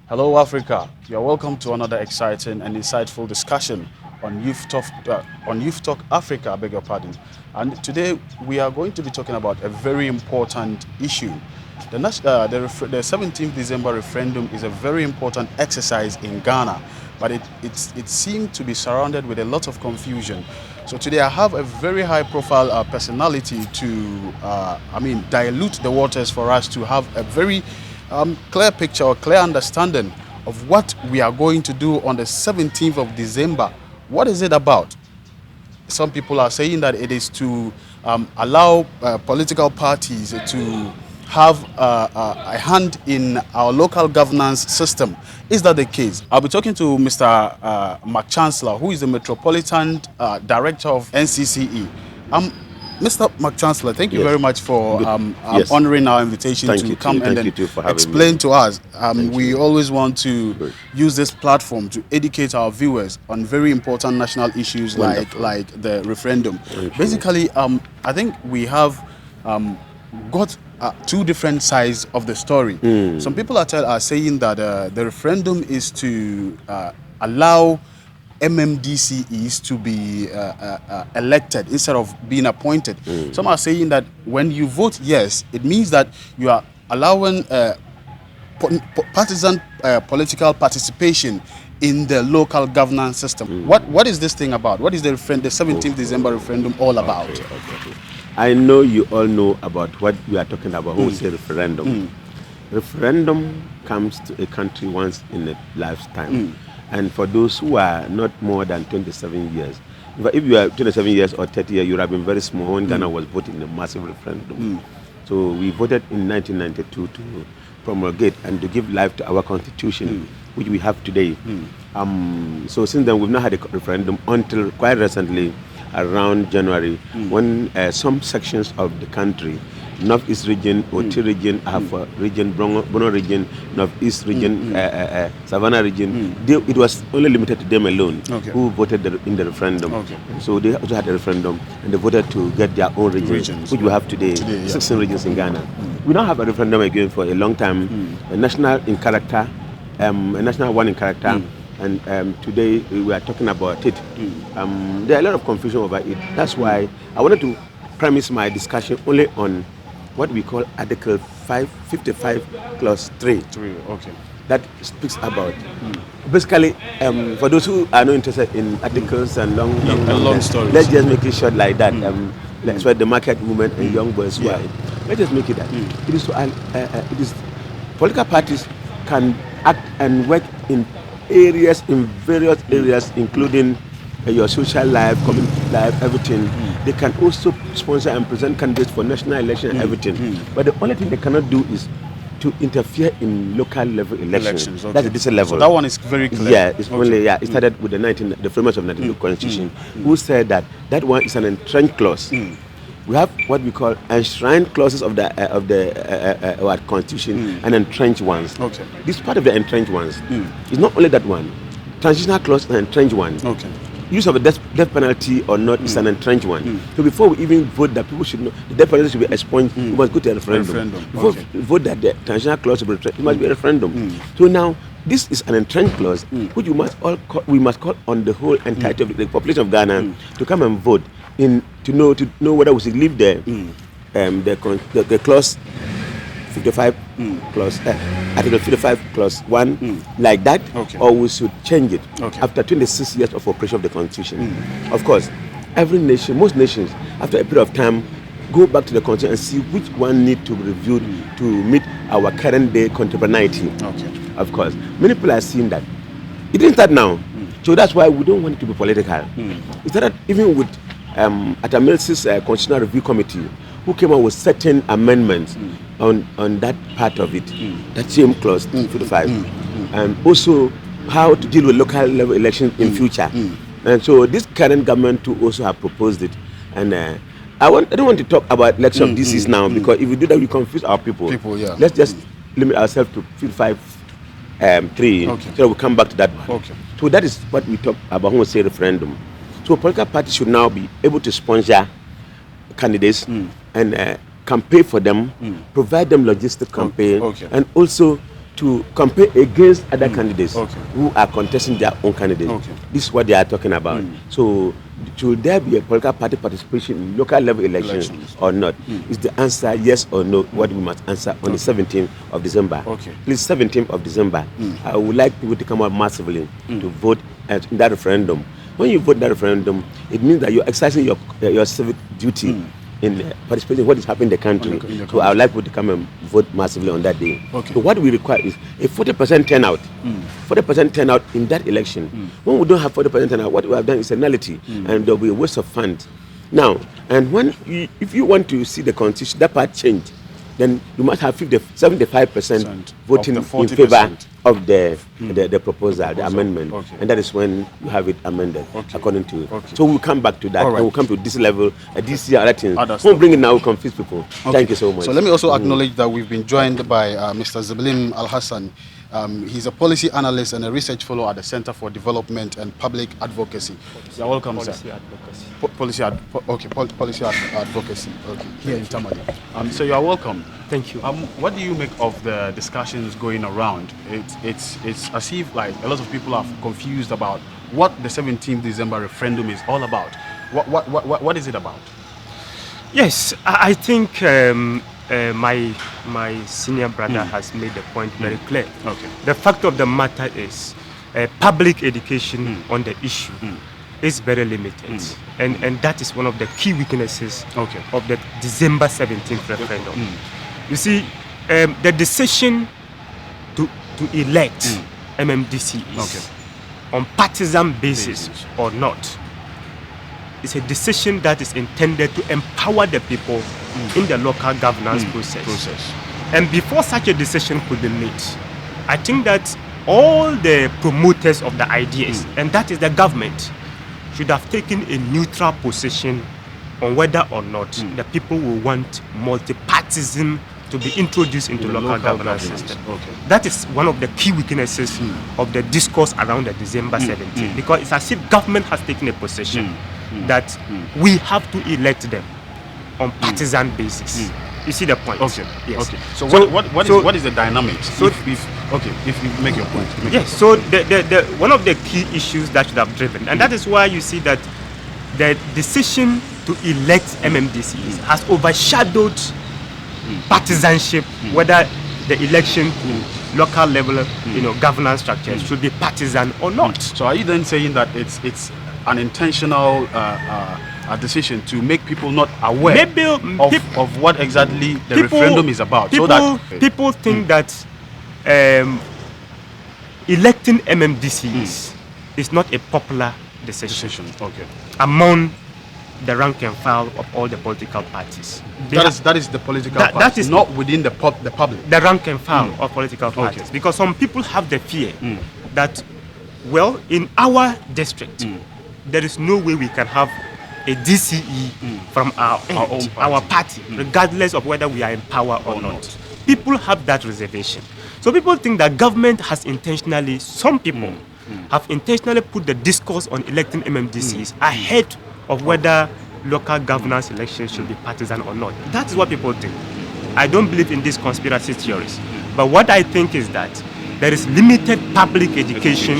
Hello Africa, you are welcome to another exciting and insightful discussion on Youth Talk Africa, I beg your pardon. And today we are going to be talking about a very important issue. The 17th December referendum is a very important exercise in Ghana, but it seemed to be surrounded with a lot of confusion. So today I have a very high-profile personality to, dilute the waters for us to have a very clear picture or clear understanding of what we are going to do on the 17th of December. What is it about? Some people are saying that it is to allow political parties to have a hand in our local governance system. Is that the case? I'll be talking to Mr. Mac Chancellor, who is the Metropolitan Director of NCCE. Mr. Mac Chancellor, thank you very much for honoring our invitation to come and explain to us. We always want to use this platform to educate our viewers on very important national issues like the referendum. Basically, I think we have got two different sides of the story. Some people are saying that the referendum is to allow MMDCEs to be elected instead of being appointed. Some are saying that when you vote yes, it means that you are allowing partisan political participation in the local governance system. What is this thing about? What is the 17th December referendum all about? Okay. I know you all know about what we are talking about when we say referendum. Referendum comes to a country once in a lifetime. And for those who are not more than 27 years, if you are 27 years or 30 years, you would have been very small when Ghana was voting in a massive referendum. So we voted in 1992 to promulgate and to give life to our constitution, which we have today. So since then, we've not had a referendum until quite recently, around January, when some sections of the country, Northeast region, Oti region, Afa region, Bono region, Northeast region, Savannah region, it was only limited to them alone who voted in the referendum. So they also had a referendum and they voted to get their own regions, which we have today, 16 regions in Ghana. We don't have a referendum again for a long time, a national in character, a national one in character. And today we are talking about it. There are a lot of confusion over it. That's why I wanted to premise my discussion only on what we call Article 55 Clause 3. That speaks about basically for those who are not interested in articles and long stories. Let's just make it short like that. That's why the market movement and young boys were. Let's just make it that. It is political parties can act and work in various areas, including your social life, community life, everything. They can also sponsor and present candidates for national election and everything. But the only thing they cannot do is to interfere in local level elections. That's a different level. So that one is very clear. Yeah, it's only it started with the framers of the 19th Constitution, who said that one is an entrenched clause. We have what we call enshrined clauses of the Constitution and entrenched ones. This part of the entrenched ones is not only that one. Transitional clause is an entrenched one. Use of a death penalty or not is an entrenched one. So before we even vote that people should know the death penalty should be expunged, we must go to a referendum. Before we vote that the transitional clause should be it must be a referendum. So now this is an entrenched clause which we must call on the whole entirety of the population of Ghana to come and vote to know whether we should leave the clause 55 clause Article 55 clause 1 like that, or we should change it after 26 years of operation of the Constitution. Of course, every nation, most nations, after a period of time, go back to the Constitution and see which one need to be reviewed to meet our current day contemporaneity. Of course, many people are seeing that it didn't start now, so that's why we don't want it to be political. It started even with Tamale's Constitutional Review Committee, who came up with certain amendments on that part of it, that same clause 55, and also how to deal with local level elections in future. And so this current government too also have proposed it. And I don't want to talk about election of DCs now, because if we do that, we confuse our people. Let's just limit ourselves to 55.3, so we'll come back to that one. So that is what we talk about when we say referendum. So political parties should now be able to sponsor candidates and campaign for them, provide them logistic campaign, okay. and also to campaign against other candidates who are contesting their own candidates. This is what they are talking about. So, should there be a political party participation in local level elections or not? Is the answer yes or no? What we must answer on the 17th of December. Please, 17th of December, I would like people to come out massively to vote in that referendum. When you vote in that referendum, it means that you're exercising your civic duty in participating in what is happening in the country. So I would like people to come and vote massively on that day. So what we require is a 40% turnout. 40% turnout in that election. When we don't have 40% turnout, what we have done is a nullity, and there will be a waste of funds. Now, and if you want to see the constitution, that part change, then you must have 75% voting in favor of the proposal, the amendment, and that is when you have it amended according to it. So we'll come back to that, and we'll come to this level, this year, other things. We'll bring it now, we'll confuse people. Thank you so much. So let me also acknowledge that we've been joined by Mr. Ziblim Alhassan. He's a policy analyst and a research fellow at the Center for Development and Public Advocacy. You're welcome, Policy sir. Advocacy. Policy advocacy. Here in Tamale. So you are welcome. Thank you. What do you make of the discussions going around? It's as if like a lot of people are confused about what the 17th December referendum is all about. What is it about? Yes, I think my senior brother has made the point very clear. The fact of the matter is public education on the issue is very limited, and that is one of the key weaknesses of the December 17th referendum. You see, the decision to elect MMDCs on partisan basis or not is a decision that is intended to empower the people in the local governance process. And before such a decision could be made, I think that all the promoters of the ideas, and that is the government, should have taken a neutral position on whether or not the people will want multi-partism to be introduced into the local governance system. That is one of the key weaknesses of the discourse around the December 17th, because it's as if government has taken a position that we have to elect them on partisan basis. You see the point? Yes. So what is the dynamics? So if you make your point. So the one of the key issues that should have driven, and that is why you see that the decision to elect MMDCs has overshadowed partisanship, whether the election to local level, governance structures should be partisan or not. So are you then saying that it's an intentional decision to make people not aware of what exactly the referendum is about? People think that electing MMDCs is not a popular decision. Among the rank and file of all the political parties. That is the political parties, that is not within the public. The rank and file of political parties. Because some people have the fear that, well, in our district, there is no way we can have a DCE from our party, regardless of whether we are in power or not. People have that reservation. So people think that government has intentionally, some people have intentionally put the discourse on electing MMDCs ahead of whether local governance elections should be partisan or not. That is what people think. I don't believe in these conspiracy theories. But what I think is that there is limited public education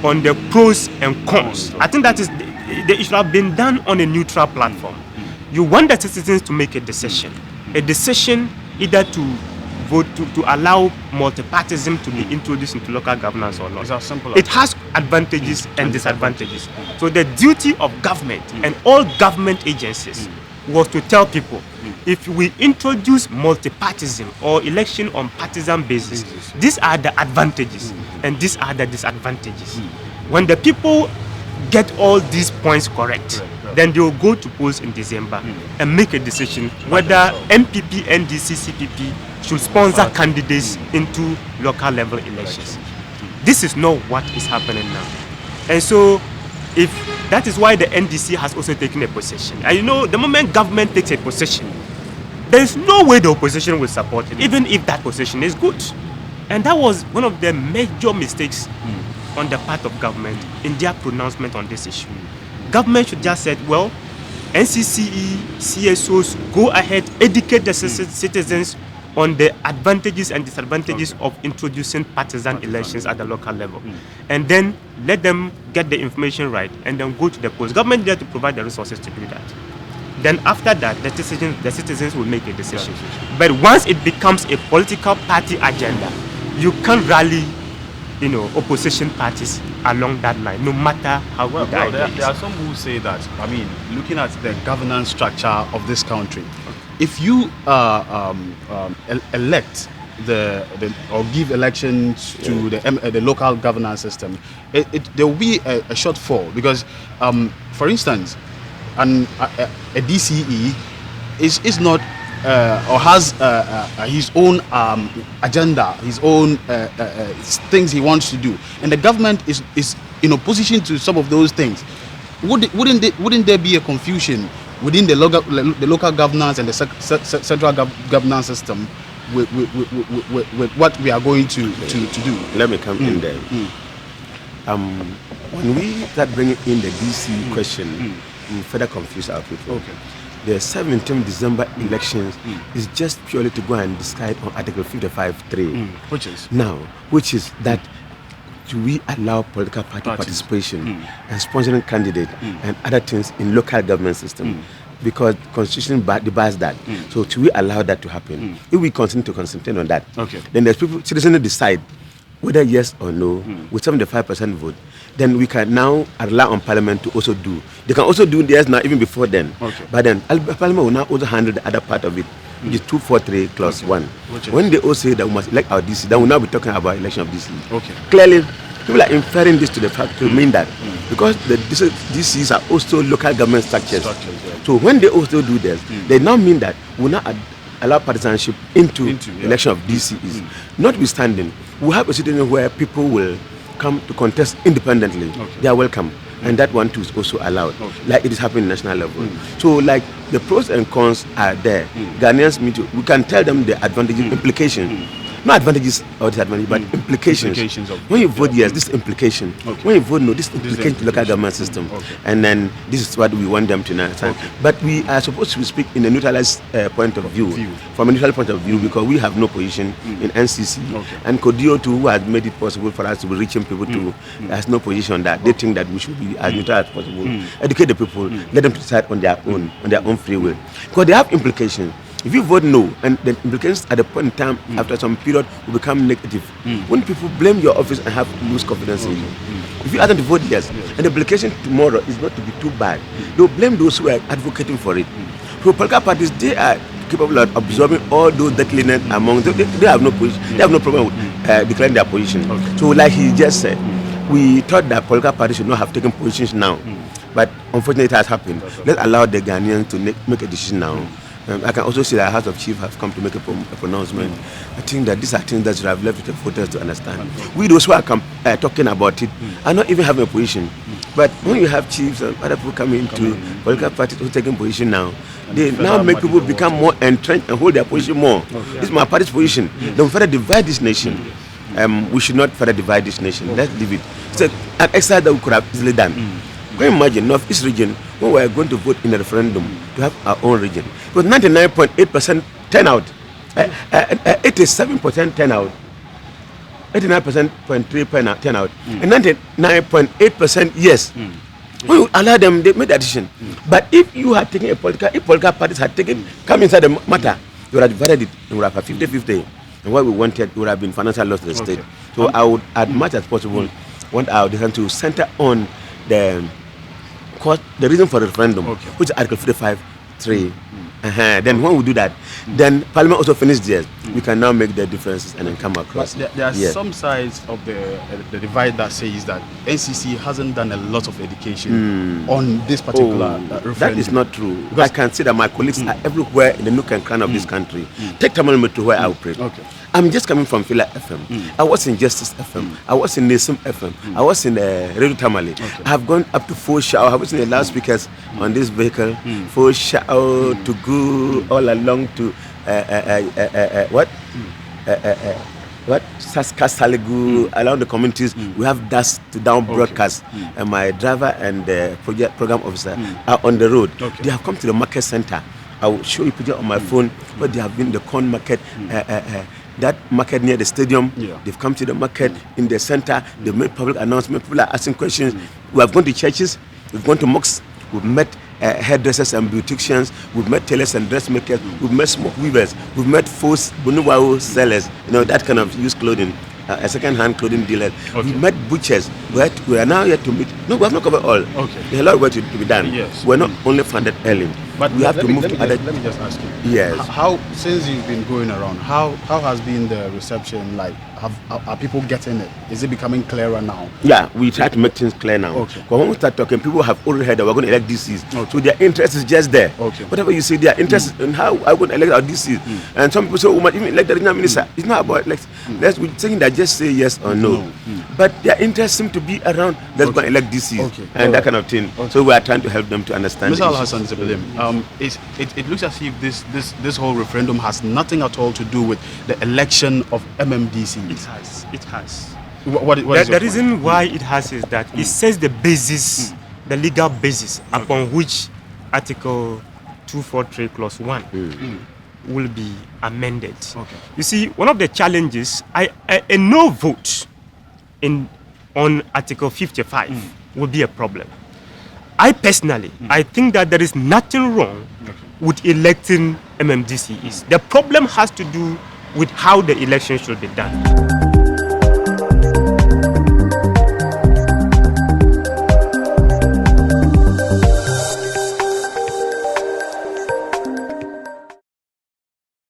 on the pros and cons. I think that is it should have been done on a neutral platform. You want the citizens to make a decision either to vote to allow multipartism to be introduced into local governance or not. It's as simple as it has advantages and disadvantages. So the duty of government and all government agencies was to tell people, if we introduce multipartism or election on partisan basis, these are the advantages and these are the disadvantages. When the people get all these points correct, then they will go to polls in December and make a decision whether MPP, NDC, CPP should sponsor candidates into local level elections. This is not what is happening now. And so, if that is why the NDC has also taken a position. And the moment government takes a position, there is no way the opposition will support it, even if that position is good. And that was one of the major mistakes on the part of government in their pronouncement on this issue. Government should just say, well, NCCE, CSOs go ahead, educate the citizens on the advantages and disadvantages of introducing partisan elections at the local level. And then let them get the information right and then go to the polls. Government there to provide the resources to do that. Then after that, the citizens will make a decision. But once it becomes a political party agenda, you can't rally, opposition parties along that line, no matter how good the idea is. There are some who say that, looking at the governance structure of this country, if you elect or give elections to the local governance system, there will be a shortfall because, for instance, a DCE is not or has his own agenda, his own things he wants to do, and the government is in opposition to some of those things. Wouldn't there be a confusion within the local governance and the central governance system with what we are going to do? Let me come in there. When we start bringing in the DC question, we further confuse our people. Okay. The 17th December elections is just purely to go and decide on Article 55(3), which is that do we allow political party participation and sponsoring candidate and other things in local government system? Because Constitution debates that. So do we allow that to happen? If we continue to concentrate on that, then there's citizens decide whether yes or no with 75% vote. Then we can now rely on Parliament to also do. They can also do this now even before then. But then Parliament will now also handle the other part of it, which is 243 clause 1. When they also say that we must elect our DC, then we'll now be talking about election of DC. Clearly, people are inferring this to the fact to mean that because the DCs are also local government structures. So when they also do this, they now mean that we'll not allow partisanship into election of DCs. Notwithstanding, we have a situation where people will come to contest independently. They are welcome, and that one too is also allowed, like it is happening at national level. So like the pros and cons are there. Ghanaians we can tell them the advantages, implications. Not advantages or disadvantages, but implications. When you vote yes, this implication. When you vote no, this implication to local government system. And then this is what we want them to understand. But we are supposed to speak in a neutralized point of view, from a neutral point of view, because we have no position in NCC. And Kodio too, who has made it possible for us to be reaching people too, has no position on that. They think that we should be as neutral as possible. Educate the people, let them decide on their own free will. Because they have implications. If you vote no, and the implications at the point in time after some period will become negative, when people blame your office and have lose confidence in you. If you ask them to vote yes, and the implication tomorrow is not to be too bad, they will blame those who are advocating for it. So political parties, they are capable of absorbing all those declinants among them. They have no position. They have no problem with declaring their position. So like he just said, we thought that political parties should not have taken positions now, but unfortunately it has happened. Let's allow the Ghanaians to make a decision now. I can also see that House of Chiefs have come to make a pronouncement. I think that these are things that should have left the voters to understand. We, those who are talking about it, are not even having a position. But when you have chiefs and other people coming into political parties who are taking position now, they now make people become more entrenched and hold their position more. This is my party's position. Don't further divide this nation. We should not further divide this nation. Let's leave it. It's an exercise that we could have easily done. Can you imagine North-East region when we are going to vote in a referendum to have our own region? It was 99.8% turnout, 87% turnout, 89.3% turnout, and 99.8% yes. When you allow them, they made that decision. But if you had taken if political parties had come inside the matter, you would have divided it, you would have 50-50. And what we wanted would have been financial loss to the state. So I would, as much as possible, want our decision to center on the reason for the referendum, which is Article 55(3). Then when we do that, then Parliament also finished theirs. We can now make the differences and then come across. But there are some sides of the divide that says that NCC hasn't done a lot of education on this particular referendum. That is not true. Because I can see that my colleagues are everywhere in the nook and cranny of this country. Take Tamale to where I operate. I'm just coming from Fila FM. I was in Justice FM. I was in Nesim FM. I was in Radio Tamale. I have gone up to 4 shower. I was in the loudspeakers on this vehicle. 4 shower to go all along to what Saligu, around the communities, we have dusk to down broadcast, and my driver and the program officer are on the road. They have come to the market center. I will show you picture on my phone where they have been the corn market. That market near the stadium, they've come to the market in the center. They've made public announcement. People are asking questions. We have gone to churches. We've gone to mosques. We've met hairdressers and beauticians. We've met tailors and dressmakers. We've met smoke weavers. We've met foods, bunuwao sellers. That kind of used clothing. A second-hand clothing dealer. We met butchers. We are now yet to meet. No, we have not covered all. There's a lot of work to be done. Yes. We're not only funded early, but we have to move to other. Let me just ask you. Yes. How, since you've been going around, how has been the reception like? Are people getting it? Is it becoming clearer now? Yeah, we try to make things clear now. But when we start talking, people have already heard that we're going to elect DCs. So their interest is just there. Whatever you say, their interest in how I'm going to elect our DCs. And some people say, we might even elect the regional minister. It's not about we're saying that just say yes or no. But their interest seems to be around let's go and elect DCs and that kind of thing. So we are trying to help them to understand. Mr. Alhassan Ziblim, it looks as if this whole referendum has nothing at all to do with the election of MMDC. It has. What is the reason why it has is that it sets the basis, the legal basis upon which Article 243 Clause 1 will be amended. You see, one of the challenges, a no vote on Article 55 will be a problem. I personally, I think that there is nothing wrong with electing MMDCs. The problem has to do with how the election should be done.